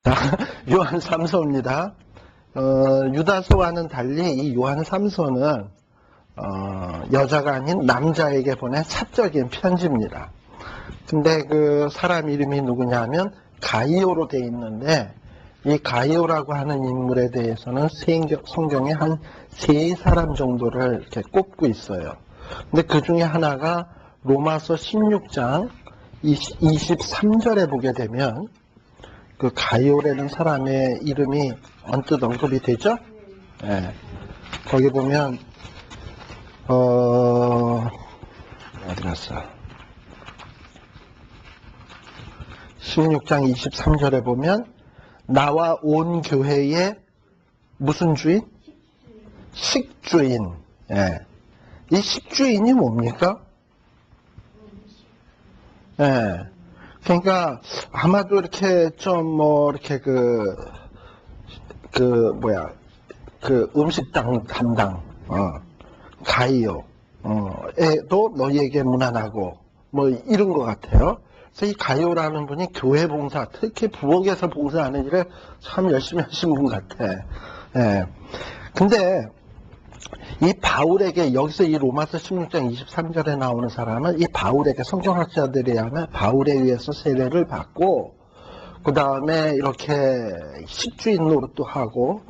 자, 요한 3서입니다. 유다서와는 달리 이 요한 3서는 여자가 아닌 남자에게 보낸 사적인 편지입니다. 근데 그 사람 이름이 누구냐면 가이오로 되어 있는데, 이 가이오라고 하는 인물에 대해서는 성경에 한 3사람 정도를 이렇게 꼽고 있어요. 근데 그 중에 하나가 로마서 16장 23절에 보게 되면 그 가이오라는 사람의 이름이 언뜻 언급이 되죠? 네. 거기 보면 어디 갔어? 16장 23절에 보면 나와 온 교회의 무슨 주인? 식주인. 예. 이 식주인이 뭡니까? 예. 그러니까 아마도 이렇게 좀 이렇게 음식 담당 가이오 에도 너희에게 무난하고 이런 것 같아요. 그래서 이 가이오라는 분이 교회 봉사, 특히 부엌에서 봉사하는 일을 참 열심히 하신 분 같아. 예. 근데 이 바울에게, 여기서 이 로마서 16장 23절에 나오는 사람은 이 바울에게, 성경학자들에 의하면 바울에 의해서 세례를 받고, 그 다음에 이렇게 식주인 노릇도 하고,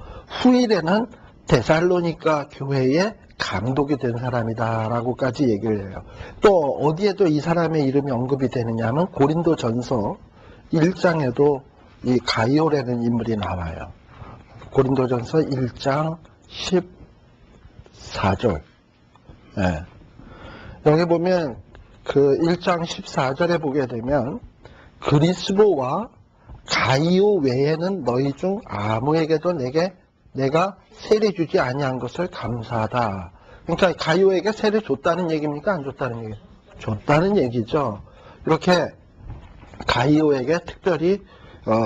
후일에는 데살로니가 교회의 감독이 된 사람이다라고까지 얘기를 해요. 또 어디에도 이 사람의 이름이 언급이 되느냐 하면 고린도전서 1장에도 이 가이오라는 인물이 나와요. 고린도전서 1장 14절. 예. 여기 보면 그 1장 14절에 보게 되면 그리스도와 가이오 외에는 너희 중 아무에게도 내가 세례 주지 아니한 것을 감사하다. 그러니까 가이오에게 세례 줬다는 얘기입니까? 안 줬다는 얘기? 줬다는 얘기죠. 이렇게 가이오에게 특별히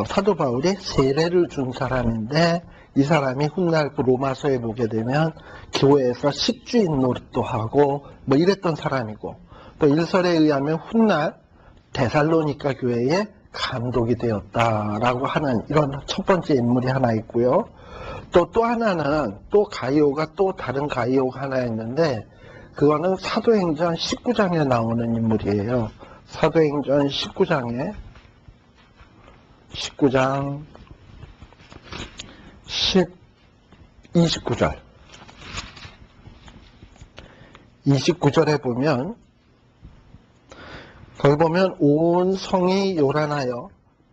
사도 바울이 세례를 준 사람인데, 이 사람이 훗날 그 로마서에 보게 되면 교회에서 식주인 노릇도 하고 이랬던 사람이고, 또 일설에 의하면 훗날 데살로니가 교회의 감독이 되었다라고 하는 이런 첫 번째 인물이 하나 있고요. 또 하나는 또 가이오가 또 다른 가이오가 하나 있는데, 그거는 사도행전 19장에 나오는 인물이에요. 사도행전 19장 29절. 29절에 보면, 거기 보면 온 성이 요란하여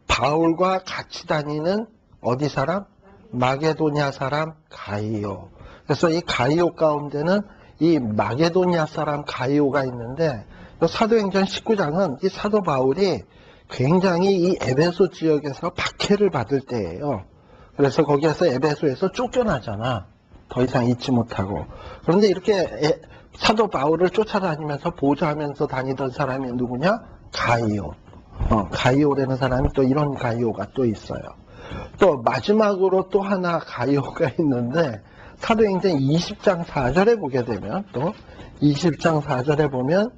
바울과 같이 다니는 어디 사람? 마게도냐 사람 가이오. 그래서 이 가이오 가운데는 이 마게도냐 사람 가이오가 있는데, 사도행전 19장은 이 사도 바울이 굉장히 이 에베소 지역에서 박해를 받을 때예요. 그래서 거기에서 에베소에서 쫓겨나잖아. 더 이상 있지 못하고. 그런데 이렇게 사도 바울을 쫓아다니면서 보좌하면서 다니던 사람이 누구냐? 가이오. 가이오라는 사람이 또 이런 가이오가 또 있어요. 또 마지막으로 또 하나 가이오가 있는데, 사도행전 20장 4절에 보게 되면, 또 20장 4절에 보면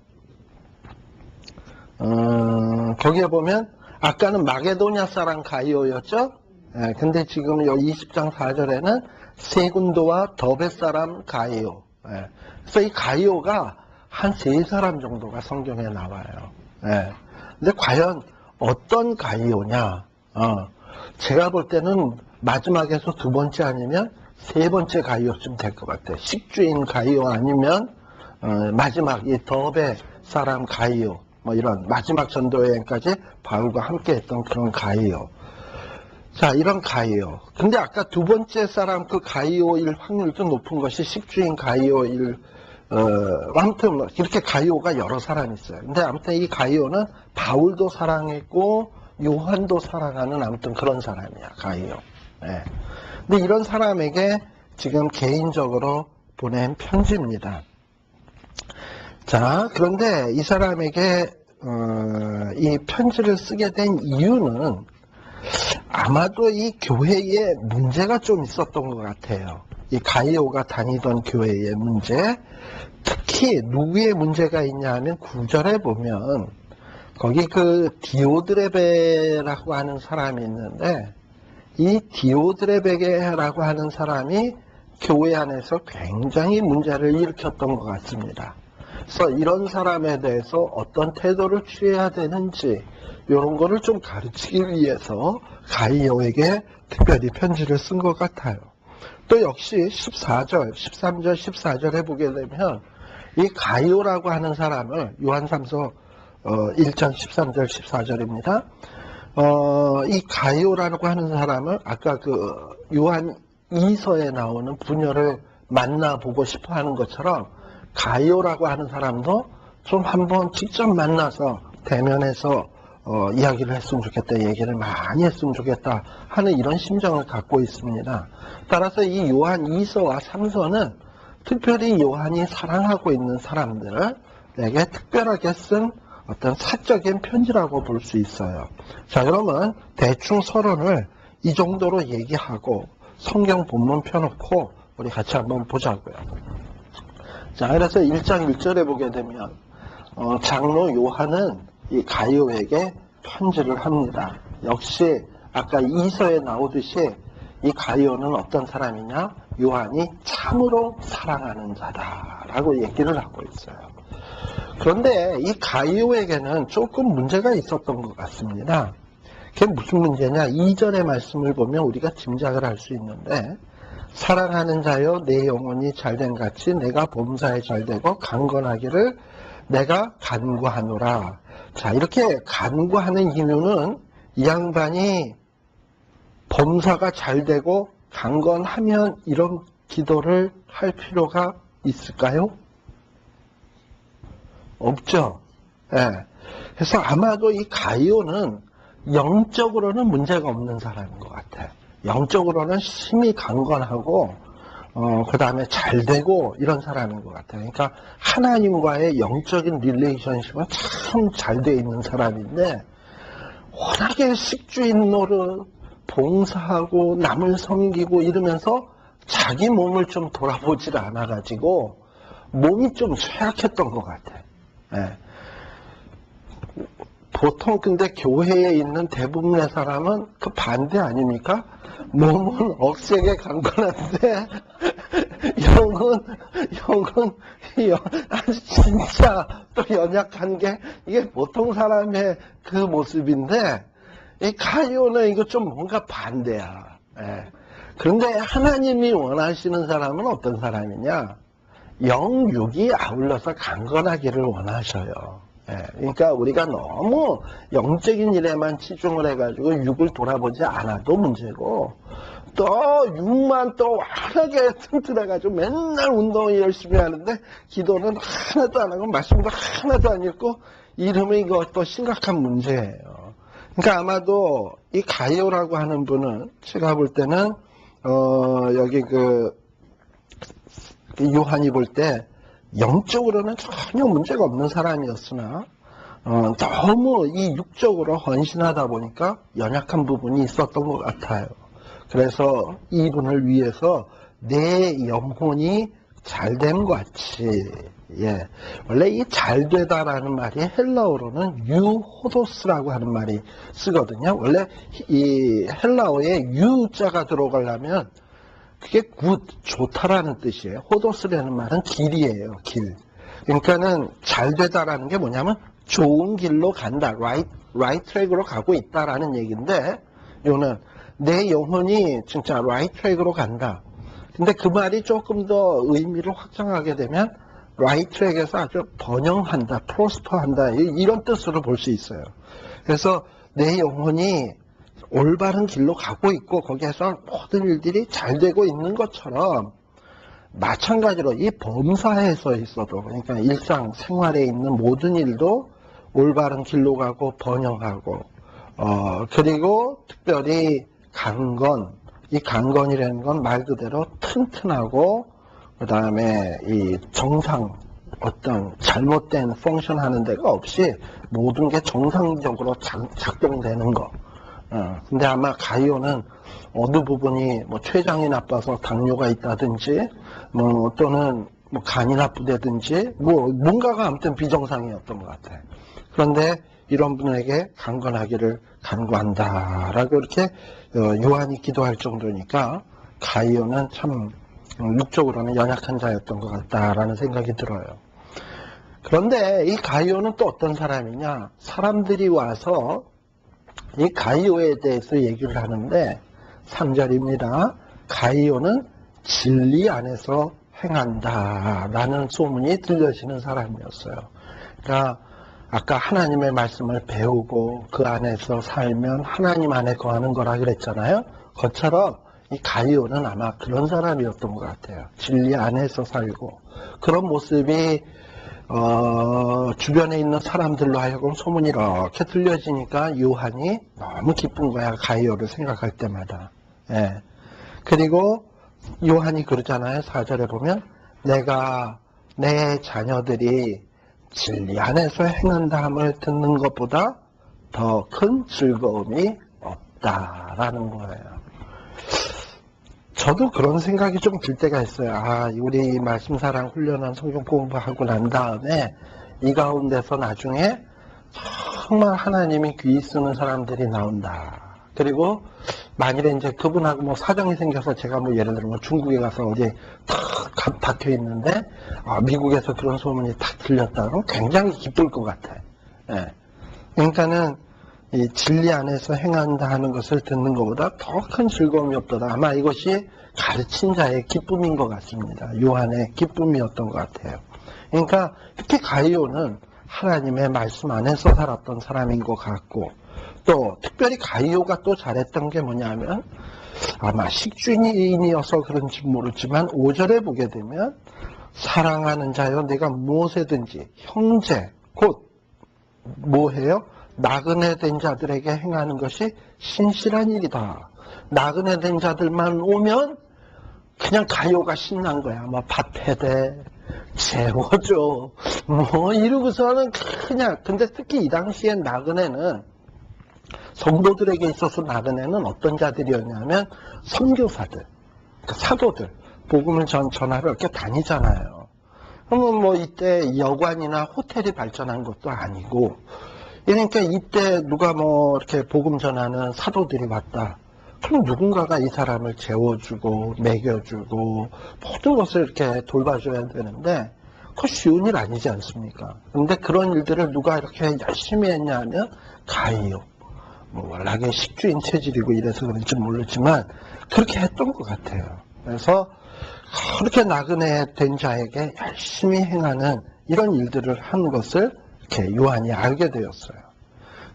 거기에 보면 아까는 마게도냐 사람 가이오였죠? 예, 근데 지금 여기 20장 4절에는 세군도와 더베 사람 가이오. 예, 그래서 이 가이오가 한 3사람 정도가 성경에 나와요. 예, 근데 과연 어떤 가이오냐? 제가 볼 때는 마지막에서 2번째 아니면 3번째 가이오쯤 될 것 같아요. 식주인 가이오 아니면 마지막 이 더베 사람 가이오, 이런 마지막 전도 여행까지 바울과 함께 했던 그런 가이오. 자, 이런 가이오. 근데 아까 2번째 사람 그 가이오일 확률이 좀 높은 것이 식주인 가이오일, 아무튼 이렇게 가이오가 여러 사람이 있어요. 근데 아무튼 이 가이오는 바울도 사랑했고 요한도 사랑하는 아무튼 그런 사람이야, 가이오. 네. 근데 이런 사람에게 지금 개인적으로 보낸 편지입니다. 자, 그런데 이 사람에게 이 편지를 쓰게 된 이유는 아마도 이 교회에 문제가 좀 있었던 것 같아요. 이 가이오가 다니던 교회의 문제, 특히 누구의 문제가 있냐 하면 9절에 보면 거기 그 디오드레베라고 하는 사람이 있는데, 이 디오드레베게라고 하는 사람이 교회 안에서 굉장히 문제를 일으켰던 것 같습니다. 그래서 이런 사람에 대해서 어떤 태도를 취해야 되는지 이런 거를 좀 가르치기 위해서 가이오에게 특별히 편지를 쓴 것 같아요. 또 역시 13절, 14절에 보게 되면 이 가이오라고 하는 사람을 요한3서 1장 13절 14절입니다. 이 가이오라고 하는 사람을 아까 그 요한 2서에 나오는 부녀를 만나보고 싶어 하는 것처럼 가이오라고 하는 사람도 좀 한번 직접 만나서 대면해서 이야기를 했으면 좋겠다, 얘기를 많이 했으면 좋겠다 하는 이런 심정을 갖고 있습니다. 따라서 이 요한 2서와 3서는 특별히 요한이 사랑하고 있는 사람들에게 특별하게 쓴 어떤 사적인 편지라고 볼 수 있어요. 자, 그러면 대충 서론을 이 정도로 얘기하고 성경 본문 펴놓고 우리 같이 한번 보자고요. 자, 그래서 1장 1절에 보게 되면 장로 요한은 이 가이오에게 편지를 합니다. 역시 아까 2서에 나오듯이 이 가이오는 어떤 사람이냐? 요한이 참으로 사랑하는 자다라고 얘기를 하고 있어요. 그런데 이 가이오에게는 조금 문제가 있었던 것 같습니다. 그게 무슨 문제냐? 2절의 말씀을 보면 우리가 짐작을 할 수 있는데, 사랑하는 자여 내 영혼이 잘된 같이 내가 범사에 잘되고 강건하기를 내가 간구하노라. 자, 이렇게 간구하는 이유는 이 양반이 범사가 잘되고 강건하면 이런 기도를 할 필요가 있을까요? 없죠. 예. 그래서 아마도 이 가이오는 영적으로는 문제가 없는 사람인 것 같아요. 영적으로는 심히 강건하고 그 다음에 잘되고 이런 사람인 것 같아요. 그러니까 하나님과의 영적인 릴레이션십은 참 잘 돼 있는 사람인데, 워낙에 식주인 노릇, 봉사하고 남을 섬기고 이러면서 자기 몸을 좀 돌아보질 않아가지고 몸이 좀 쇠약했던 것 같아요. 예. 보통 근데 교회에 있는 대부분의 사람은 그 반대 아닙니까? 몸은 억세게 강건한데 영은 아주 진짜 또 연약한 게 이게 보통 사람의 그 모습인데, 이 가이오는 이거 좀 뭔가 반대야. 예. 그런데 하나님이 원하시는 사람은 어떤 사람이냐? 영육이 아울러서 강건하기를 원하셔요. 예, 그러니까 우리가 너무 영적인 일에만 치중을 해가지고 육을 돌아보지 않아도 문제고, 또 육만 또 워낙에 튼튼해가지고 맨날 운동을 열심히 하는데 기도는 하나도 안 하고 말씀도 하나도 안 읽고 이러면 이거 또 심각한 문제예요. 그러니까 아마도 이 가이오라고 하는 분은 제가 볼 때는 여기 요한이 볼 때 영적으로는 전혀 문제가 없는 사람이었으나 너무 이 육적으로 헌신하다 보니까 연약한 부분이 있었던 것 같아요. 그래서 이분을 위해서 내 영혼이 잘됨 같이, 예, 원래 이 잘되다라는 말이 헬라어로는 유호도스라고 하는 말이 쓰거든요. 원래 이 헬라어에 유자가 들어가려면 그게 굿, 좋다라는 뜻이에요. 호도스라는 말은 길이에요, 길. 그러니까는 잘 되다라는 게 뭐냐면 좋은 길로 간다, right 트랙으로 가고 있다라는 얘기인데, 요는 내 영혼이 진짜 right 트랙으로 간다. 근데 그 말이 조금 더 의미를 확장하게 되면 right 트랙에서 아주 번영한다, prosper한다, 이런 뜻으로 볼 수 있어요. 그래서 내 영혼이 올바른 길로 가고 있고 거기에서 모든 일들이 잘 되고 있는 것처럼, 마찬가지로 이 범사에서 있어도, 그러니까 일상 생활에 있는 모든 일도 올바른 길로 가고 번영하고, 그리고 특별히 강건, 이 강건이라는 건 말 그대로 튼튼하고, 그 다음에 이 정상, 어떤 잘못된 펑션 하는 데가 없이 모든 게 정상적으로 작동되는 거. 근데 아마 가이오는 어느 부분이 뭐 췌장이 나빠서 당뇨가 있다든지, 뭐 또는 뭐 간이 나쁘다든지, 뭐 뭔가가 아무튼 비정상이었던 것 같아요. 그런데 이런 분에게 강건하기를 간구한다라고 이렇게 요한이 기도할 정도니까 가이오는 참 육적으로는 연약한 자였던 것 같다라는 생각이 들어요. 그런데 이 가이오는 또 어떤 사람이냐? 사람들이 와서 이 가이오에 대해서 얘기를 하는데 3절입니다. 가이오는 진리 안에서 행한다라는 소문이 들려지는 사람이었어요. 그러니까 아까 하나님의 말씀을 배우고 그 안에서 살면 하나님 안에 거하는 거라 그랬잖아요. 그것처럼 이 가이오는 아마 그런 사람이었던 것 같아요. 진리 안에서 살고 그런 모습이 주변에 있는 사람들로 하여금 소문이 이렇게 들려지니까 요한이 너무 기쁜 거야. 가이오를 생각할 때마다. 예. 그리고 요한이 그러잖아요. 4절에 보면 내가 내 자녀들이 진리 안에서 행한다함을 듣는 것보다 더 큰 즐거움이 없다라는 거예요. 저도 그런 생각이 좀 들 때가 있어요. 아, 우리 말씀사랑 훈련한 성경 공부하고 난 다음에 이 가운데서 나중에 정말 하나님이 귀 쓰는 사람들이 나온다. 그리고 만일에 이제 그분하고 뭐 사정이 생겨서 제가 뭐 예를 들어 뭐 중국에 가서 어디 탁 박혀 있는데 미국에서 그런 소문이 탁 들렸다 그러면 굉장히 기쁠 것 같아. 예. 그러니까는 이 진리 안에서 행한다 하는 것을 듣는 것보다 더 큰 즐거움이 없더라. 아마 이것이 가르친 자의 기쁨인 것 같습니다. 요한의 기쁨이었던 것 같아요. 그러니까 특히 가이오는 하나님의 말씀 안에서 살았던 사람인 것 같고 또 특별히 가이오가 또 잘했던 게 뭐냐면 아마 식주인이어서 그런지 모르지만 5절에 보게 되면 사랑하는 자여 내가 무엇에든지 형제 곧 뭐해요? 나그네 된 자들에게 행하는 것이 신실한 일이다. 나그네 된 자들만 오면 그냥 가이오가 신난 거야. 뭐 밥해대, 재워줘, 뭐 이러고서는 그냥. 근데 특히 이 당시엔 나그네는 성도들에게 있어서 나그네는 어떤 자들이었냐면 선교사들, 그러니까 사도들, 복음을 전하러 이렇게 다니잖아요. 그러면 뭐 이때 여관이나 호텔이 발전한 것도 아니고 그러니까 이때 누가 뭐 이렇게 복음 전하는 사도들이 왔다. 그럼 누군가가 이 사람을 재워주고 먹여주고 모든 것을 이렇게 돌봐줘야 되는데 그거 쉬운 일 아니지 않습니까? 그런데 그런 일들을 누가 이렇게 열심히 했냐 하면 가이오. 뭐 워낙에 식주인 체질이고 이래서 그런지 모르지만 그렇게 했던 것 같아요. 그래서 그렇게 나그네 된 자에게 열심히 행하는 이런 일들을 한 것을 이렇게 요한이 알게 되었어요.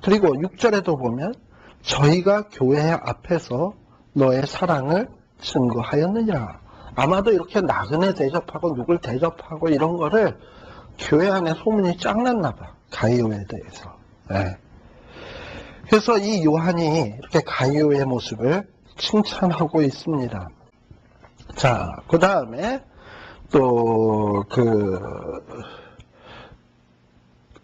그리고 6절에도 보면 저희가 교회 앞에서 너의 사랑을 증거하였느냐. 아마도 이렇게 나그네 대접하고 누굴 대접하고 이런 거를 교회 안에 소문이 짱났나 봐. 가이오에 대해서. 네. 그래서 이 요한이 이렇게 가이오의 모습을 칭찬하고 있습니다. 자, 그 다음에 또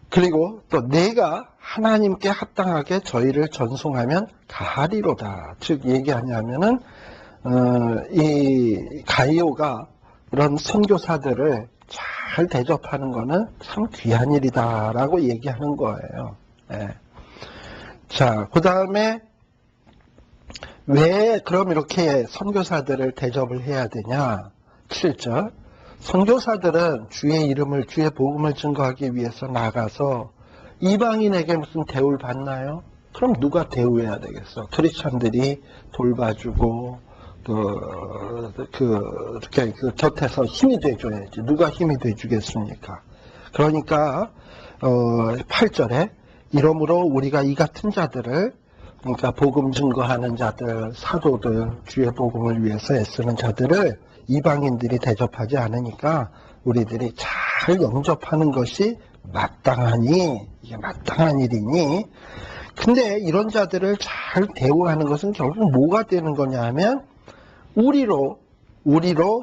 그리고 또 내가 하나님께 합당하게 저희를 전송하면 가하리로다. 즉 얘기하냐면은 이 가이오가 이런 선교사들을 잘 대접하는 거는 참 귀한 일이다라고 얘기하는 거예요. 네. 자, 그 다음에 왜 그럼 이렇게 선교사들을 대접을 해야 되냐? 7절. 선교사들은 주의 이름을, 주의 복음을 증거하기 위해서 나가서 이방인에게 무슨 대우를 받나요? 그럼 누가 대우해야 되겠어? 크리스천들이 돌봐주고, 이렇게 곁에서 힘이 돼줘야지. 누가 힘이 돼주겠습니까? 그러니까, 8절에 이러므로 우리가 이 같은 자들을 그러니까 복음 증거하는 자들, 사도들, 주의 복음을 위해서 애쓰는 자들을 이방인들이 대접하지 않으니까 우리들이 잘 영접하는 것이 마땅하니, 이게 마땅한 일이니. 근데 이런 자들을 잘 대우하는 것은 결국 뭐가 되는 거냐 하면 우리로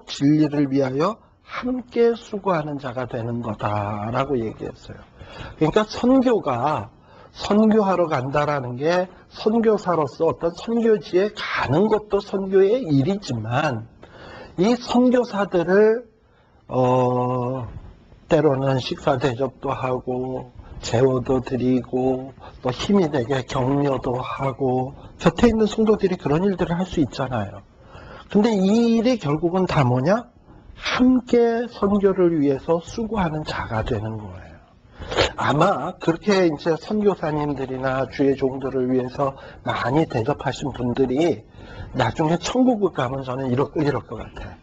진리를 위하여 함께 수고하는 자가 되는 거다라고 얘기했어요. 그러니까 선교하러 간다라는 게 선교사로서 어떤 선교지에 가는 것도 선교의 일이지만 이 선교사들을 때로는 식사 대접도 하고 제어도 드리고 또 힘이 되게 격려도 하고 곁에 있는 성도들이 그런 일들을 할 수 있잖아요. 근데 이 일이 결국은 다 뭐냐? 함께 선교를 위해서 수고하는 자가 되는 거예요. 아마 그렇게 이제 선교사님들이나 주의 종들을 위해서 많이 대접하신 분들이 나중에 천국을 가면 저는 이럴 것 같아.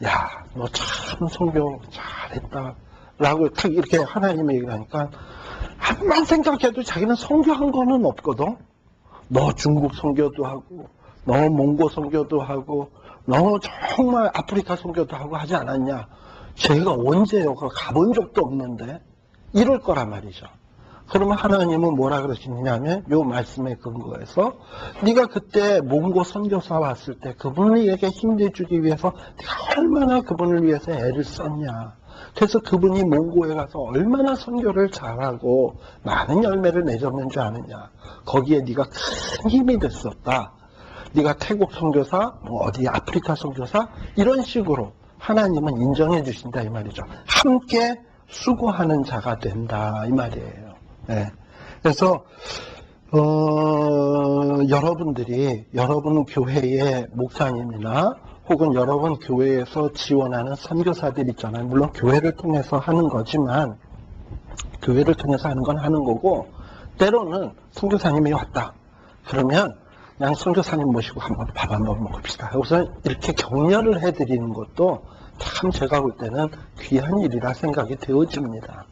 야, 너 참 선교 잘했다. 라고 딱 이렇게 하나님이 얘기하니까 한만 생각해도 자기는 선교한 거는 없거든. 너 중국 선교도 하고, 너 몽고 선교도 하고, 너 정말 아프리카 선교도 하고 하지 않았냐. 제가 언제요? 가본 적도 없는데. 이럴 거란 말이죠. 그러면 하나님은 뭐라 그러시냐면 요 말씀에 근거해서 네가 그때 몽고 선교사 왔을 때 그분에게 힘내주기 위해서 네가 얼마나 그분을 위해서 애를 썼냐. 그래서 그분이 몽고에 가서 얼마나 선교를 잘하고 많은 열매를 맺었는 줄 아느냐. 거기에 네가 큰 힘이 됐었다. 네가 태국 선교사, 뭐 어디 아프리카 선교사 이런 식으로 하나님은 인정해 주신다 이 말이죠. 함께 수고하는 자가 된다 이 말이에요. 네. 그래서 여러분들이 여러분 교회의 목사님이나 혹은 여러분 교회에서 지원하는 선교사들 있잖아요. 물론 교회를 통해서 하는 거지만 교회를 통해서 하는 건 하는 거고 때로는 선교사님이 왔다. 그러면 그냥 선교사님 모시고 한번 밥 한번 먹읍시다. 우선 이렇게 격려를 해드리는 것도 참 제가 볼 때는 귀한 일이라 생각이 되어집니다.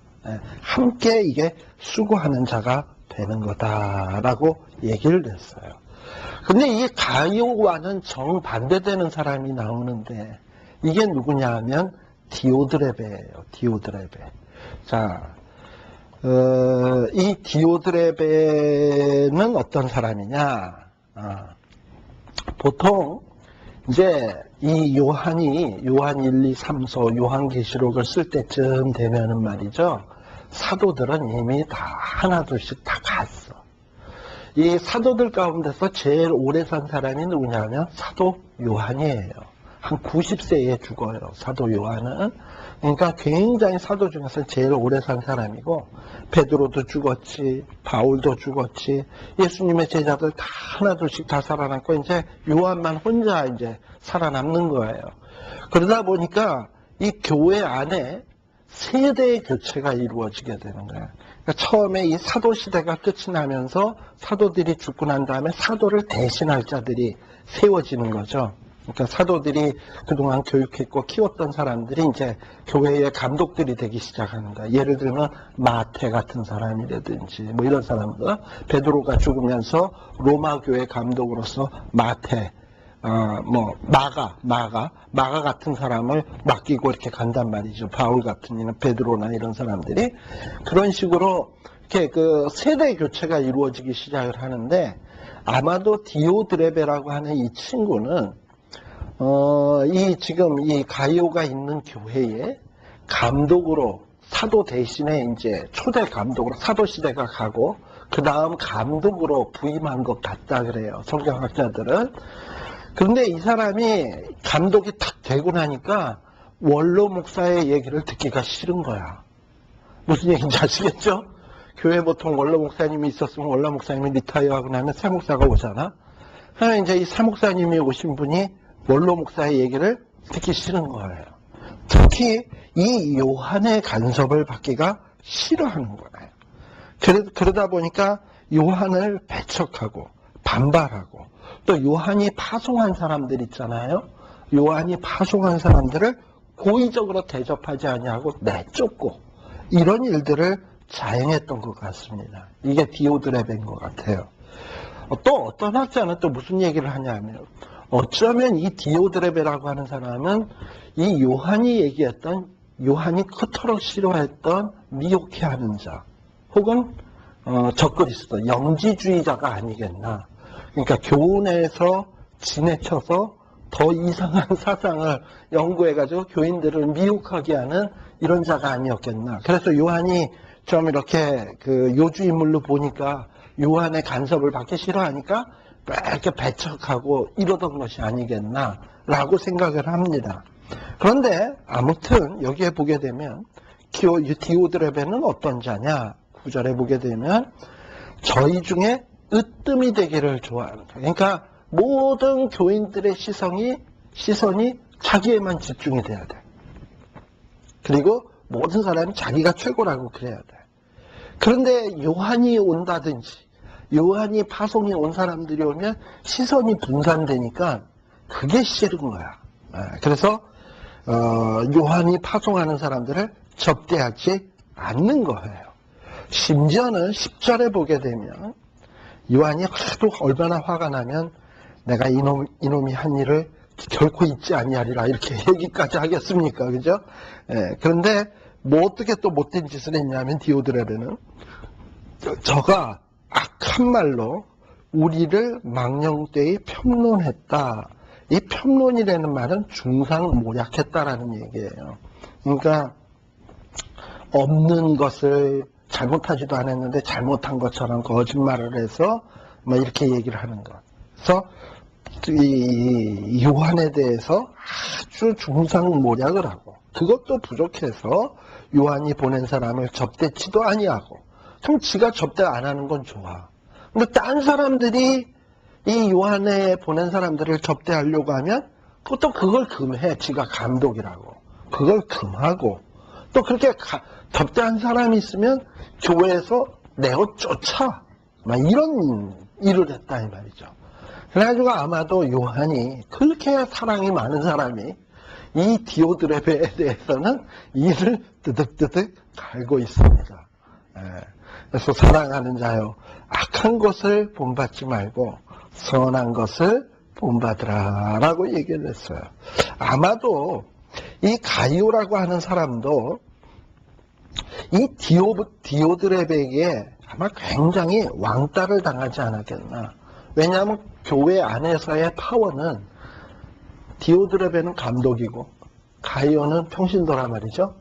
함께 이게 수고하는 자가 되는 거다라고 얘기를 했어요. 근데 이 가이오와는 정반대되는 사람이 나오는데 이게 누구냐 하면 디오드레베예요. 디오드레베. 자, 이 디오드레베는 어떤 사람이냐? 보통 이제 이 요한 1, 2, 3서 요한계시록을 쓸 때쯤 되면은 말이죠. 사도들은 이미 다 하나둘씩 다 갔어. 이 사도들 가운데서 제일 오래 산 사람이 누구냐면 사도 요한이에요. 한 90세에 죽어요. 사도 요한은. 그러니까 굉장히 사도 중에서 제일 오래 산 사람이고 베드로도 죽었지, 바울도 죽었지, 예수님의 제자들 다 하나둘씩 다 살아남고 이제 요한만 혼자 이제 살아남는 거예요. 그러다 보니까 이 교회 안에 세대의 교체가 이루어지게 되는 거예요. 그러니까 처음에 이 사도 시대가 끝이 나면서 사도들이 죽고 난 다음에 사도를 대신할 자들이 세워지는 거죠. 그러니까 사도들이 그동안 교육했고 키웠던 사람들이 이제 교회의 감독들이 되기 시작하는 거야. 예를 들면 마태 같은 사람이라든지 뭐 이런 사람들. 베드로가 죽으면서 로마 교회 감독으로서 마태, 마가 같은 사람을 맡기고 이렇게 간단 말이죠. 바울 같은 이는 베드로나 이런 사람들이 그런 식으로 이렇게 그 세대 교체가 이루어지기 시작을 하는데 아마도 디오드레베라고 하는 이 친구는 지금 이 가이오가 있는 교회에 감독으로 사도 대신에 이제 초대 감독으로 사도 시대가 가고 그 다음 감독으로 부임한 것 같다 그래요. 성경학자들은. 그런데 이 사람이 감독이 탁 되고 나니까 원로 목사의 얘기를 듣기가 싫은 거야. 무슨 얘기인지 아시겠죠? 교회 보통 원로 목사님이 있었으면 원로 목사님이 리타이어하고 나면 새 목사가 오잖아. 그러나 이제 이 새 목사님이 오신 분이 원로 목사의 얘기를 듣기 싫은 거예요. 특히 이 요한의 간섭을 받기가 싫어하는 거예요. 그러다 보니까 요한을 배척하고 반발하고 또 요한이 파송한 사람들 있잖아요. 요한이 파송한 사람들을 고의적으로 대접하지 아니하고 내쫓고 이런 일들을 자행했던 것 같습니다. 이게 디오드레베인 것 같아요. 또 어떤 학자는 또 무슨 얘기를 하냐면 어쩌면 이 디오드레베라고 하는 사람은 이 요한이 얘기했던 요한이 그토록 싫어했던 미혹해하는 자 혹은 적그리스도 영지주의자가 아니겠나. 그러니까 교훈에서 지내쳐서 더 이상한 사상을 연구해가지고 교인들을 미혹하게 하는 이런 자가 아니었겠나. 그래서 요한이 좀 이렇게 그 요주인물로 보니까 요한의 간섭을 받기 싫어하니까 이렇게 배척하고 이러던 것이 아니겠나라고 생각을 합니다. 그런데 아무튼 여기에 보게 되면 디오드레베는 어떤 자냐? 29절에 보게 되면 저희 중에 으뜸이 되기를 좋아하는 거예요. 그러니까 모든 교인들의 시선이 자기에만 집중이 돼야 돼. 그리고 모든 사람이 자기가 최고라고 그래야 돼. 그런데 요한이 온다든지 요한이 파송이 온 사람들이 오면 시선이 분산되니까 그게 싫은 거야. 그래서 요한이 파송하는 사람들을 접대하지 않는 거예요. 심지어는 10절에 보게 되면 요한이 하도 얼마나 화가 나면 내가 이놈이 한 일을 결코 잊지 아니하리라 이렇게 얘기까지 하겠습니까? 그죠? 그런데 뭐 어떻게 또 못된 짓을 했냐면 디오드레베는 저가 악한 말로 우리를 망령되이 편론했다. 이 편론이라는 말은 중상모략했다라는 얘기예요. 그러니까 없는 것을 잘못하지도 않았는데 잘못한 것처럼 거짓말을 해서 뭐 이렇게 얘기를 하는 것. 그래서 이 요한에 대해서 아주 중상모략을 하고 그것도 부족해서 요한이 보낸 사람을 접대치도 아니하고 그럼 지가 접대 안 하는 건 좋아. 근데 딴 사람들이 이 요한에 보낸 사람들을 접대하려고 하면 또 그걸 금해. 지가 감독이라고. 그걸 금하고 또 그렇게 접대한 사람이 있으면 교회에서 내어 쫓아. 막 이런 일을 했다 이 말이죠. 그래가지고 아마도 요한이 그렇게 사랑이 많은 사람이 이 디오드레베에 대해서는 이를 뜨득뜨득 갈고 있습니다. 그래서 사랑하는 자여 악한 것을 본받지 말고 선한 것을 본받으라 라고 얘기를 했어요. 아마도 이 가이오라고 하는 사람도 이 디오드레베에게 아마 굉장히 왕따를 당하지 않았겠나. 왜냐하면 교회 안에서의 파워는 디오드레베는 감독이고 가이오는 평신도란 말이죠.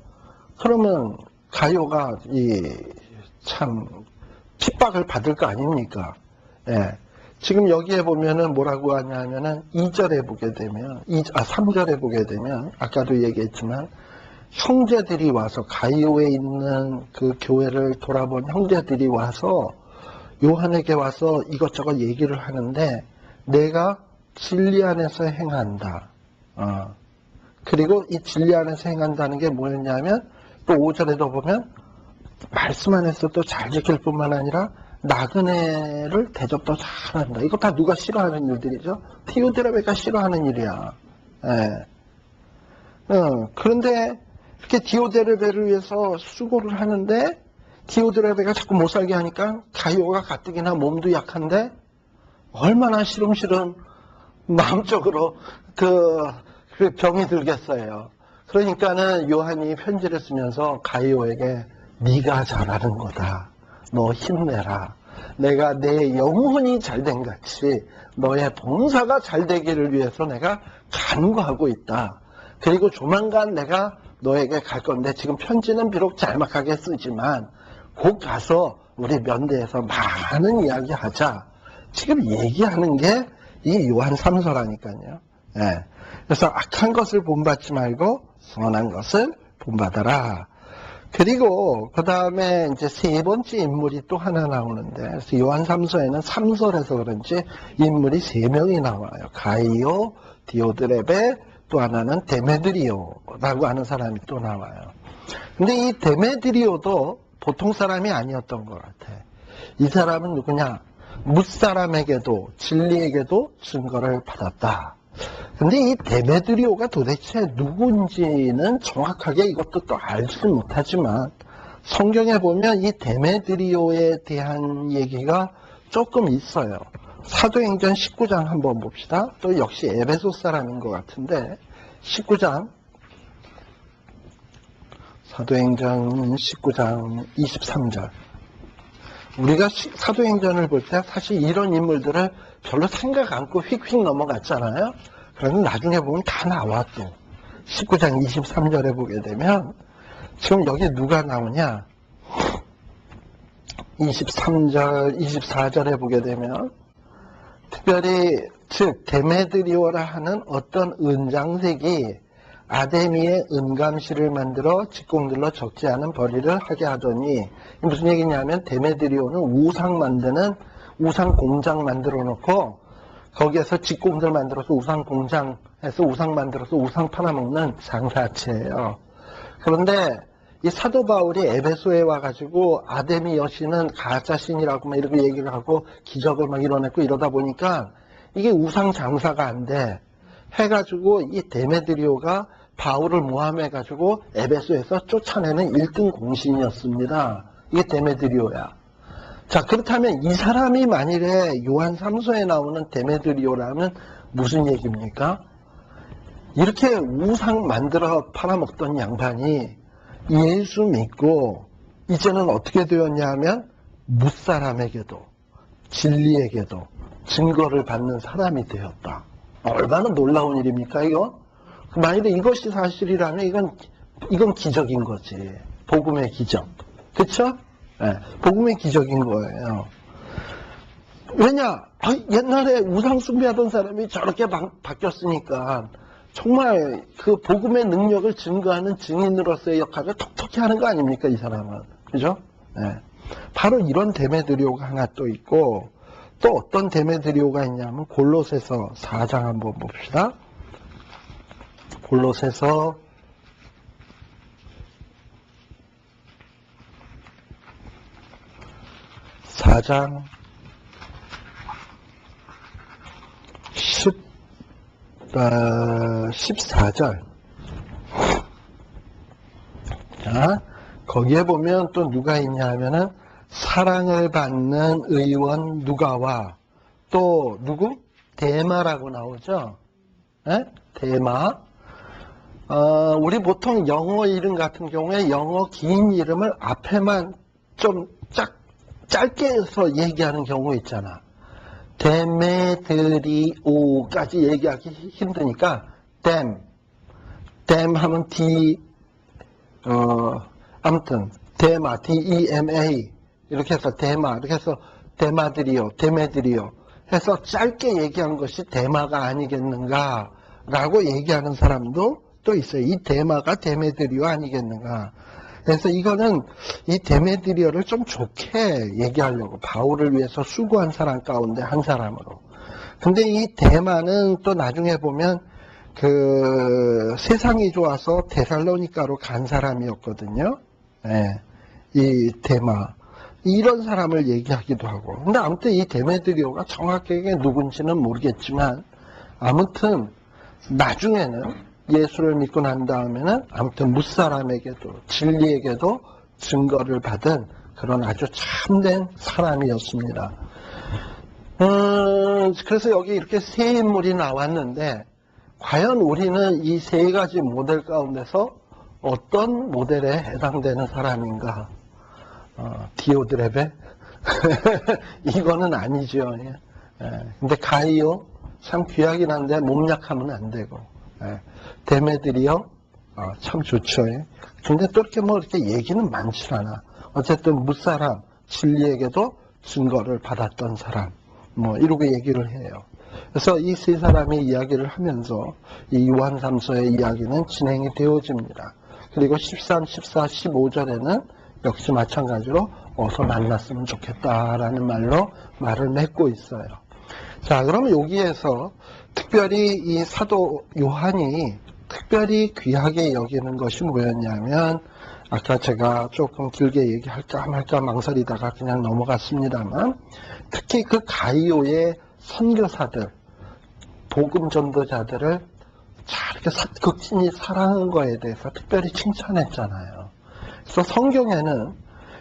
그러면 가이오가 참 핍박을 받을 거 아닙니까? 예. 지금 여기에 보면은 뭐라고 하냐면은 2절에 보게 되면 3절에 보게 되면 아까도 얘기했지만 형제들이 와서 가이오에 있는 그 교회를 돌아본 형제들이 와서 요한에게 와서 이것저것 얘기를 하는데 내가 진리 안에서 행한다. 그리고 이 진리 안에서 행한다는 게 뭐였냐면 또 5절에도 보면 말씀 안에서도 잘 지킬 뿐만 아니라 나그네를 대접도 잘한다. 이거 다 누가 싫어하는 일들이죠? 디오드레베가 싫어하는 일이야. 예. 그런데 이렇게 디오드레베를 위해서 수고를 하는데 디오드레베가 자꾸 못 살게 하니까 가이오가 가뜩이나 몸도 약한데 얼마나 시름시름 마음적으로 그 병이 들겠어요. 그러니까는 요한이 편지를 쓰면서 가이오에게 네가 잘하는 거다. 너 힘내라. 내가 내 영혼이 잘된 같이 너의 봉사가 잘 되기를 위해서 내가 간구하고 있다. 그리고 조만간 내가 너에게 갈 건데 지금 편지는 비록 짤막하게 쓰지만 곧 가서 우리 면대에서 많은 이야기 하자. 지금 얘기하는 게 이 요한 3서라니까요. 예. 그래서 악한 것을 본받지 말고 선한 것을 본받아라. 그리고 그 다음에 이제 세 번째 인물이 또 하나 나오는데 그래서 요한 3서에는 3설에서 그런지 인물이 3명이 나와요. 가이오, 디오드레베, 또 하나는 데메드리오라고 하는 사람이 또 나와요. 근데 이 데메드리오도 보통 사람이 아니었던 것 같아. 이 사람은 누구냐? 뭇사람에게도 진리에게도 증거를 받았다. 근데 이 데메드리오가 도대체 누군지는 정확하게 이것도 또 알지는 못하지만 성경에 보면 이 데메드리오에 대한 얘기가 조금 있어요. 사도행전 19장 한번 봅시다. 또 역시 에베소 사람인 것 같은데 19장 사도행전 19장 23절 우리가 사도행전을 볼 때 사실 이런 인물들을 별로 생각 않고 휙휙 넘어갔잖아요. 그러면 나중에 보면 다 나와 또 19장 23절에 보게 되면 지금 여기 누가 나오냐 23절 24절에 보게 되면 특별히 즉 데메드리오라 하는 어떤 은장색이 아데미의 은감실을 만들어 직공들로 적지 않은 벌이를 하게 하더니, 무슨 얘기냐면 데메드리오는 우상 만드는 우상 공장 만들어 놓고 거기에서 직공들 만들어서 우상 공장에서 우상 만들어서 우상 팔아먹는 장사체예요. 그런데 이 사도 바울이 에베소에 와가지고 아데미 여신은 가짜신이라고 막 이렇게 얘기를 하고 기적을 막 이뤄냈고 이러다 보니까 이게 우상 장사가 안 돼. 해가지고 이 데메드리오가 바울을 모함해가지고 에베소에서 쫓아내는 1등 공신이었습니다. 이게 데메드리오야. 자, 그렇다면 이 사람이 만일에 요한 3서에 나오는 데메드리오라면 무슨 얘기입니까? 이렇게 우상 만들어 팔아먹던 양반이 예수 믿고 이제는 어떻게 되었냐 하면 무사람에게도 진리에게도 증거를 받는 사람이 되었다. 얼마나 놀라운 일입니까 이거? 만일에 이것이 사실이라면 이건 기적인 거지. 복음의 기적. 그쵸? 네, 복음의 기적인 거예요. 왜냐? 옛날에 우상 숭배하던 사람이 저렇게 바뀌었으니까 정말 그 복음의 능력을 증거하는 증인으로서의 역할을 톡톡히 하는 거 아닙니까, 이 사람은. 그죠? 네. 바로 이런 데메드리오가 하나 또 있고, 또 어떤 데메드리오가 있냐면 골로새서 4장 한번 봅시다. 골로새서 4장 14절. 자, 거기에 보면 또 누가 있냐 하면은 사랑을 받는 의원 누가와 또 누구? 데마라고 나오죠? 네? 데마. 우리 보통 영어 이름 같은 경우에 영어 긴 이름을 앞에만 좀 짧게 해서 얘기하는 경우 있잖아. 데메드리오까지 얘기하기 힘드니까 댐 하면 아무튼 데마 DEMA 이렇게 해서 데마 이렇게 해서 데메드리오 해서 짧게 얘기한 것이 데마가 아니겠는가 라고 얘기하는 사람도 또 있어요. 이 데마가 데메드리오 아니겠는가. 그래서 이거는 이 데메드리오를 좀 좋게 얘기하려고 바울을 위해서 수고한 사람 가운데 한 사람으로. 근데 이 데마는 또 나중에 보면 그 세상이 좋아서 데살로니가로 간 사람이었거든요. 네, 이 데마. 이런 사람을 얘기하기도 하고. 근데 아무튼 이 데메드리오가 정확하게 누군지는 모르겠지만 아무튼 나중에는 예수를 믿고 난 다음에는 아무튼 무사람에게도 진리에게도 증거를 받은 그런 아주 참된 사람이었습니다. 그래서 여기 이렇게 세 인물이 나왔는데 과연 우리는 이 세 가지 모델 가운데서 어떤 모델에 해당되는 사람인가? 디오드레베? 이거는 아니죠. 근데 가이오 참 귀하긴 한데 몸약하면 안 되고. 데메드리오 참 좋죠. 근데 또 이렇게 뭐 이렇게 얘기는 많지 않아. 어쨌든 무사람 진리에게도 증거를 받았던 사람 뭐 이렇게 얘기를 해요. 그래서 이 세 사람의 이야기를 하면서 이 요한 3서의 이야기는 진행이 되어집니다. 그리고 13, 14, 15절에는 역시 마찬가지로 어서 만났으면 좋겠다라는 말을 맺고 있어요. 자, 그러면 여기에서 특별히 이 사도 요한이 특별히 귀하게 여기는 것이 뭐였냐면 아까 제가 조금 길게 얘기할까 말까 망설이다가 그냥 넘어갔습니다만 특히 그 가이오의 선교사들, 복음 전도자들을 잘 이렇게 극진히 사랑한 거에 대해서 특별히 칭찬했잖아요. 그래서 성경에는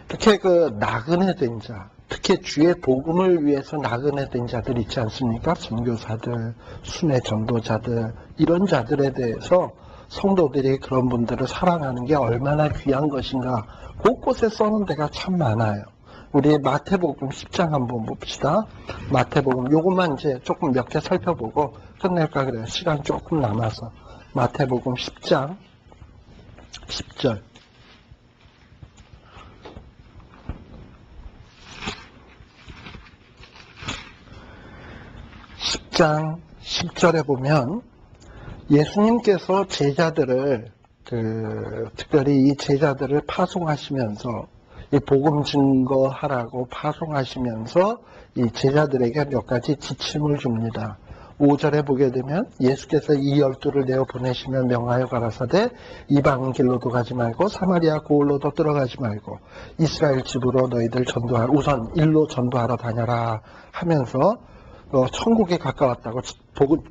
이렇게 그 나그네 된 자, 특히 주의 복음을 위해서 나그네 된 자들 있지 않습니까? 선교사들, 순회 전도자들 이런 자들에 대해서 성도들이 그런 분들을 사랑하는 게 얼마나 귀한 것인가 곳곳에 써놓은 데가 참 많아요. 우리 마태복음 10장 한번 봅시다. 마태복음 요것만 이제 조금 몇 개 살펴보고 끝낼까 그래요. 시간 조금 남아서. 마태복음 10장 10절. 10장 10절에 보면 예수님께서 제자들을 특별히 이 제자들을 파송하시면서 이 복음 증거하라고 파송하시면서 이 제자들에게 몇 가지 지침을 줍니다. 5절에 보게 되면 예수께서 이 12를 내어 보내시며 명하여 가라사대 이방 길로도 가지 말고 사마리아 고을로도 들어가지 말고 이스라엘 집으로 너희들 전도하라. 우선 일로 전도하러 다녀라 하면서 천국에 가까웠다고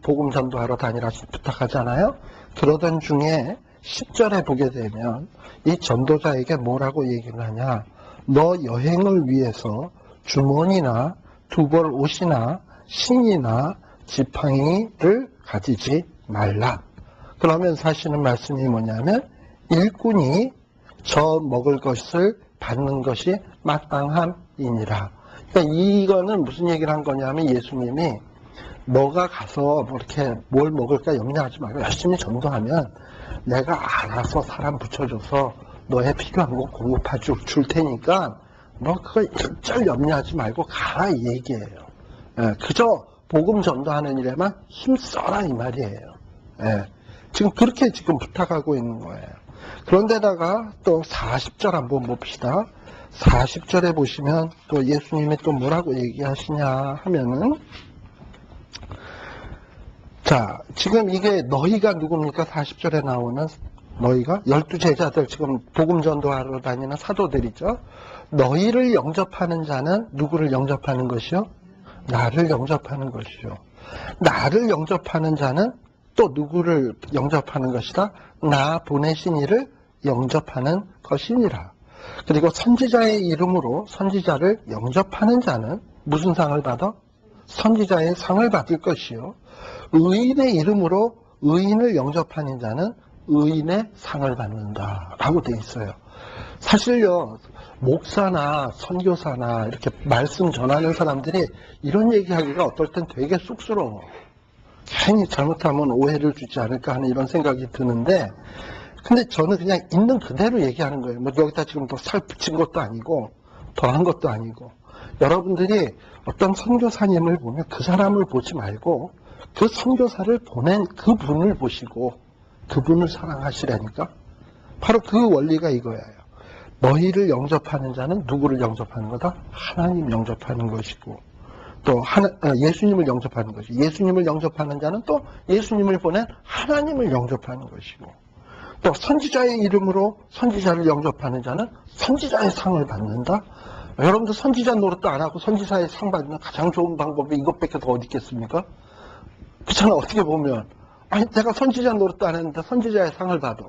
복음 전도하러 다니라 부탁하잖아요. 그러던 중에 10절에 보게 되면 이 전도자에게 뭐라고 얘기를 하냐. 너 여행을 위해서 주머니나 두 벌 옷이나 신이나 지팡이를 가지지 말라. 그러면서 하시는 말씀이 뭐냐면 일꾼이 저 먹을 것을 받는 것이 마땅함이니라. 그러니까 이거는 무슨 얘기를 한 거냐면 예수님이 너가 가서 뭐 이렇게 뭘 먹을까 염려하지 말고 열심히 전도하면 내가 알아서 사람 붙여줘서 너의 필요한 거 공급해 줄 테니까 너 그거 일절 염려하지 말고 가라 이 얘기예요. 그저 복음 전도하는 일에만 힘써라 이 말이에요. 지금 그렇게 지금 부탁하고 있는 거예요. 그런데다가 또 40절 한번 봅시다. 40절에 보시면 또 예수님이 또 뭐라고 얘기하시냐 하면은 자, 지금 이게 너희가 누굽니까? 40절에 나오는 너희가 12제자들 지금 복음 전도하러 다니는 사도들이죠. 너희를 영접하는 자는 누구를 영접하는 것이요? 나를 영접하는 것이요. 나를 영접하는 자는 또 누구를 영접하는 것이다? 나 보내신 이를 영접하는 것이니라. 그리고 선지자의 이름으로 선지자를 영접하는 자는 무슨 상을 받아? 선지자의 상을 받을 것이요. 의인의 이름으로 의인을 영접하는 자는 의인의 상을 받는다 라고 되어 있어요. 사실요, 목사나 선교사나 이렇게 말씀 전하는 사람들이 이런 얘기하기가 어떨 땐 되게 쑥스러워. 괜히 잘못하면 오해를 주지 않을까 하는 이런 생각이 드는데, 근데 저는 그냥 있는 그대로 얘기하는 거예요. 뭐 여기다 지금 더 살 붙인 것도 아니고 더한 것도 아니고, 여러분들이 어떤 선교사님을 보면 그 사람을 보지 말고 그 선교사를 보낸 그분을 보시고 그분을 사랑하시라니까. 바로 그 원리가 이거예요. 너희를 영접하는 자는 누구를 영접하는 거다? 하나님 영접하는 것이고, 또 예수님을 영접하는 것이고, 예수님을 영접하는 자는 또 예수님을 보낸 하나님을 영접하는 것이고, 또 선지자의 이름으로 선지자를 영접하는 자는 선지자의 상을 받는다. 여러분들 선지자 노릇도 안 하고 선지자의 상 받는 가장 좋은 방법이 이것밖에 더 어디 있겠습니까? 그렇잖아. 어떻게 보면 아니 내가 선지자 노릇도 안 했는데 선지자의 상을 받아.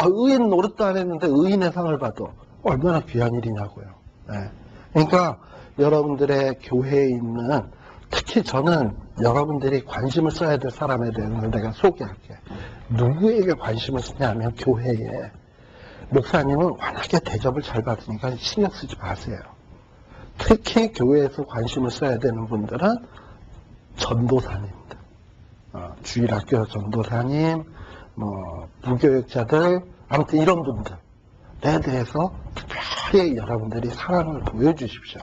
의인 노릇도 안 했는데 의인의 상을 받아. 얼마나 귀한 일이냐고요. 그러니까 여러분들의 교회에 있는, 특히 저는 여러분들이 관심을 써야 될 사람에 대해서 내가 소개할게. 누구에게 관심을 쓰냐면 교회에. 목사님은 워낙에 대접을 잘 받으니까 신경 쓰지 마세요. 특히 교회에서 관심을 써야 되는 분들은 전도사님들, 주일학교 전도사님, 무교육자들, 아무튼 이런 분들에 대해서 특별히 여러분들이 사랑을 보여주십시오.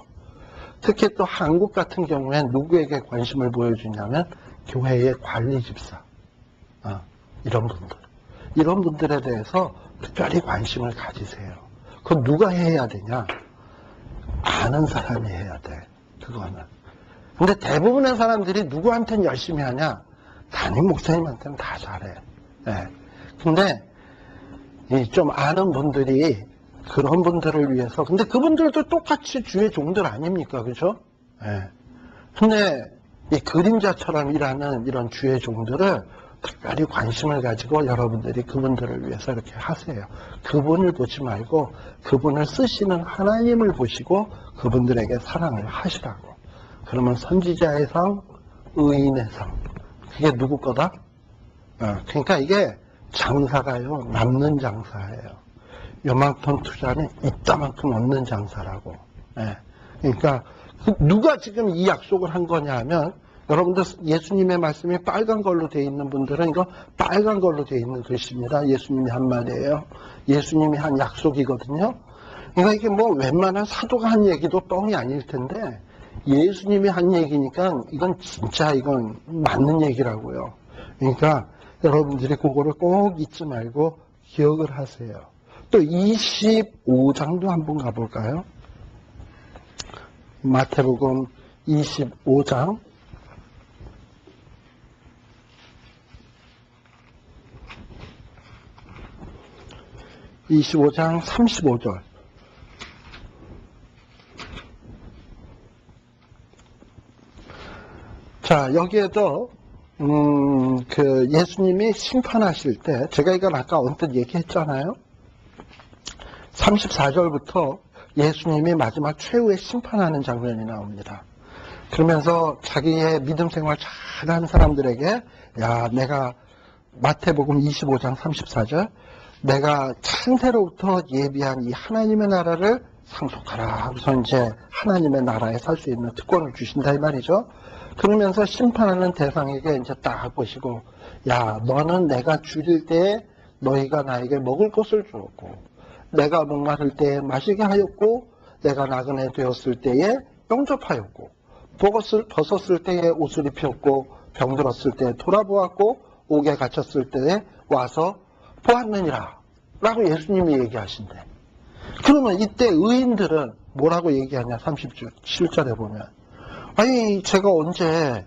특히 또 한국 같은 경우엔 누구에게 관심을 보여주냐면 교회의 관리 집사, 이런 분들에 대해서 특별히 관심을 가지세요. 그건 누가 해야 되냐? 아는 사람이 해야 돼. 그거는. 근데 대부분의 사람들이 누구한테는 열심히 하냐? 담임 목사님한테는 다 잘해. 근데 좀 아는 분들이 그런 분들을 위해서, 근데 그분들도 똑같이 주의 종들 아닙니까? 그죠? 근데 이 그림자처럼 일하는 이런 주의 종들을 특별히 관심을 가지고 여러분들이 그분들을 위해서 이렇게 하세요. 그분을 보지 말고 그분을 쓰시는 하나님을 보시고 그분들에게 사랑을 하시라고. 그러면 선지자의 상, 의인의 상, 그게 누구 거다? 그러니까 이게 장사가요, 남는 장사예요. 요만큼 투자는 이따만큼 얻는 장사라고. 그러니까 누가 지금 이 약속을 한 거냐 하면, 여러분들 예수님의 말씀이 빨간 걸로 되어 있는 분들은 이거 빨간 걸로 되어 있는 글씨입니다. 예수님이 한 말이에요. 예수님이 한 약속이거든요. 그러니까 이게 뭐 웬만한 사도가 한 얘기도 뻥이 아닐 텐데 예수님이 한 얘기니까 이건 진짜 이건 맞는 얘기라고요. 그러니까 여러분들이 그거를 꼭 잊지 말고 기억을 하세요. 또 25장도 한번 가볼까요? 마태복음 25장 25장 35절. 자, 여기에도 예수님이 심판하실 때, 제가 이걸 아까 언뜻 얘기했잖아요. 34절부터 예수님이 마지막 최후의 심판하는 장면이 나옵니다. 그러면서 자기의 믿음 생활 잘하는 사람들에게, 야, 내가 마태복음 25장 34절, 내가 창세로부터 예비한 이 하나님의 나라를 상속하라. 우선 이제 하나님의 나라에 살 수 있는 특권을 주신다 이 말이죠. 그러면서 심판하는 대상에게 이제 딱 보시고, 야, 너는 내가 죽일 때에 너희가 나에게 먹을 것을 주었고, 내가 목마를 때에 마시게 하였고, 내가 나그네 되었을 때에 영접하였고, 벗었을 때에 옷을 입혔고, 병들었을 때에 돌아보았고, 옥에 갇혔을 때에 와서 보았느니라 라고 예수님이 얘기하신대. 그러면 이때 의인들은 뭐라고 얘기하냐? 37절에 보면, 아니 제가 언제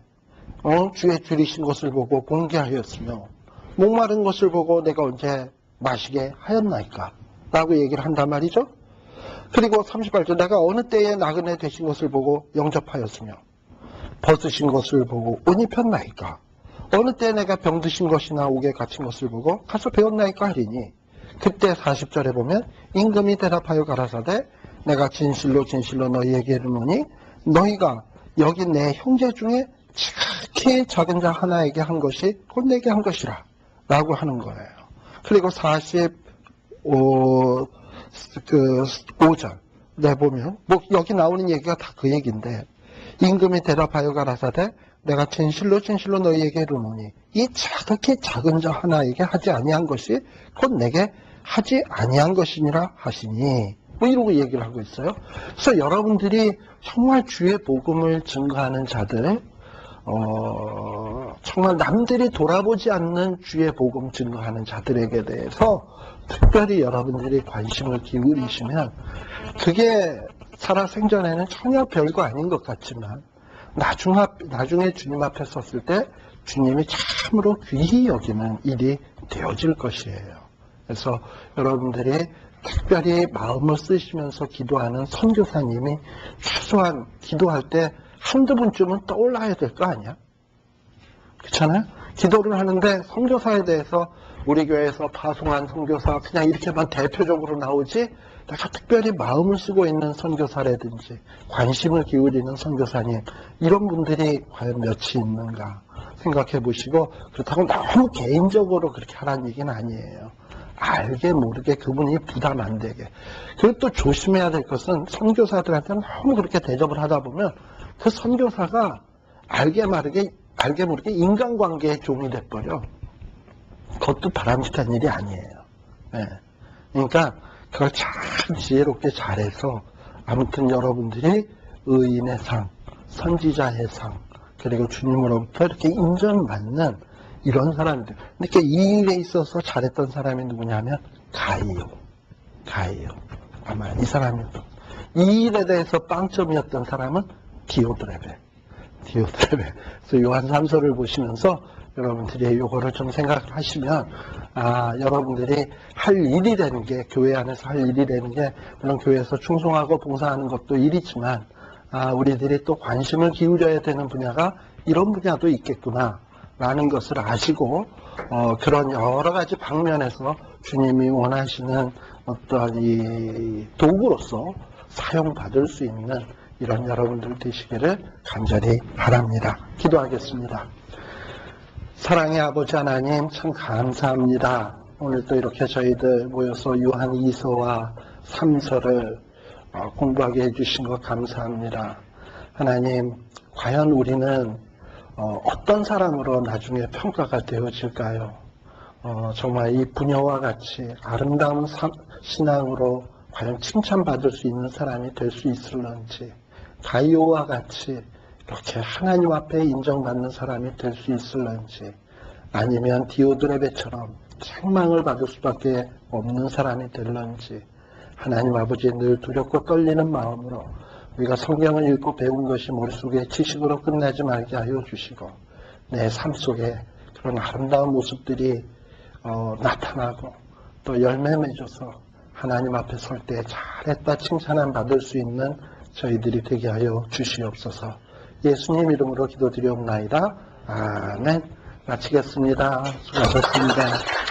주의 줄이신 것을 보고 공개하였으며 목마른 것을 보고 내가 언제 마시게 하였나이까? 라고 얘기를 한단 말이죠. 그리고 38절, 내가 어느 때에 나그네 되신 것을 보고 영접하였으며 벗으신 것을 보고 옷 입혔나이까? 어느 때 내가 병드신 것이나 옥에 갇힌 것을 보고 가서 배웠나이까 하리니, 그때 40절에 보면 임금이 대답하여 가라사대, 내가 진실로 진실로 너희에게 이르노니 너희가 여기 내 형제 중에 지극히 작은 자 하나에게 한 것이 곧 내게 한 것이라 라고 하는 거예요. 그리고 45절 내보면 여기 나오는 얘기가 다 그 얘기인데, 임금이 대답하여 가라사대, 내가 진실로 진실로 너희에게 이르노니 이 지극히 작은 자 하나에게 하지 아니한 것이 곧 내게 하지 아니한 것이니라 하시니, 뭐 이러고 얘기를 하고 있어요. 그래서 여러분들이 정말 주의 복음을 증거하는 자들, 정말 남들이 돌아보지 않는 주의 복음 증거하는 자들에게 대해서 특별히 여러분들이 관심을 기울이시면, 그게 살아생전에는 전혀 별거 아닌 것 같지만 나중에 주님 앞에 섰을 때 주님이 참으로 귀히 여기는 일이 되어질 것이에요. 그래서 여러분들이 특별히 마음을 쓰시면서 기도하는 선교사님이 최소한 기도할 때 한두 분쯤은 떠올라야 될 거 아니야? 그렇잖아요? 기도를 하는데 선교사에 대해서 우리 교회에서 파송한 선교사 그냥 이렇게만 대표적으로 나오지, 내가 특별히 마음을 쓰고 있는 선교사라든지 관심을 기울이는 선교사님, 이런 분들이 과연 몇이 있는가 생각해 보시고, 그렇다고 너무 개인적으로 그렇게 하라는 얘기는 아니에요. 알게 모르게 그분이 부담 안 되게. 그리고 또 조심해야 될 것은, 선교사들한테 너무 그렇게 대접을 하다 보면 그 선교사가 알게 모르게 인간관계의 종이 돼버려. 그것도 바람직한 일이 아니에요. 네. 그러니까 그걸 참 지혜롭게 잘해서 아무튼 여러분들이 의인의 상, 선지자의 상, 그리고 주님으로부터 이렇게 인정받는 이런 사람들. 이렇게 이 일에 있어서 잘했던 사람이 누구냐면 가이요. 아마 이 사람이었던. 이 일에 대해서 빵점이었던 사람은 디오드레베. 그래서 요한 3서를 보시면서 여러분들이 요거를 좀 생각을 하시면, 여러분들이 할 일이라는 게, 교회 안에서 할 일이라는 게, 물론 교회에서 충성하고 봉사하는 것도 일이지만, 우리들이 또 관심을 기울여야 되는 분야가 이런 분야도 있겠구나 라는 것을 아시고, 그런 여러 가지 방면에서 주님이 원하시는 어떤 이 도구로서 사용받을 수 있는 이런 여러분들 되시기를 간절히 바랍니다. 기도하겠습니다. 사랑의 아버지 하나님, 참 감사합니다. 오늘 또 이렇게 저희들 모여서 요한 2서와 3서를 공부하게 해주신 것 감사합니다. 하나님, 과연 우리는 어떤 사람으로 나중에 평가가 되어질까요? 정말 이 부녀와 같이 아름다운 신앙으로 과연 칭찬받을 수 있는 사람이 될 수 있을런지, 가이오와 같이 이렇게 하나님 앞에 인정받는 사람이 될 수 있을런지, 아니면 디오드레베처럼 책망을 받을 수밖에 없는 사람이 될런지 하나님 아버지 늘 두렵고 떨리는 마음으로 우리가 성경을 읽고 배운 것이 머릿속에 지식으로 끝나지 말게 하여 주시고 내 삶 속에 그런 아름다운 모습들이 나타나고 또 열매 맺어서 하나님 앞에 설 때 잘했다 칭찬함 받을 수 있는 저희들이 되게 하여 주시옵소서. 예수님 이름으로 기도드리옵나이다. 아멘. 마치겠습니다. 수고하셨습니다.